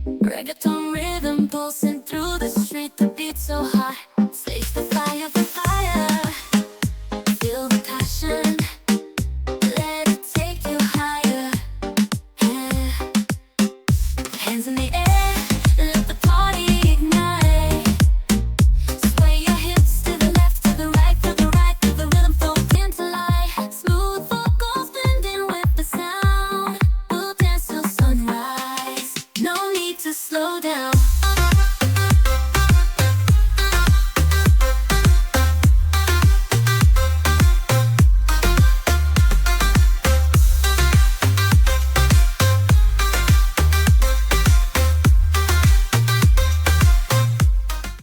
Reggaeton rhythm pulsing through the street, the beat so hot. Stage the fire, the fire. Feel the passion. Let it take you higher. Hands in the air, let the party ignite. Sway your hips to the left, to the right, to the right, to the rhythm flow into life. Smooth vocals blending with the sound. We'll dance till sunrise. No need to slow down.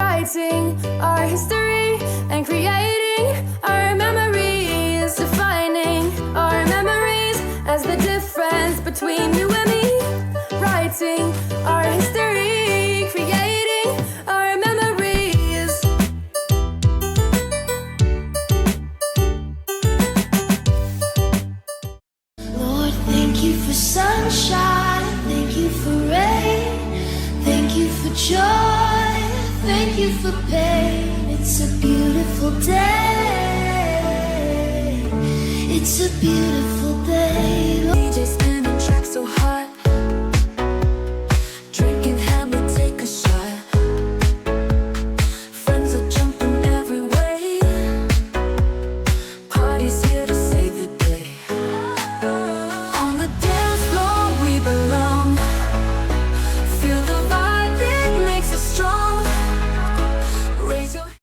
Writing our history and creating our memories, defining our memories as the difference between you and me. Writing our history, creating our memories. Lord, thank you for sunshine, thank you for rain, thank you for joy, thank you for pain. It's a beautiful day, it's a beautiful day.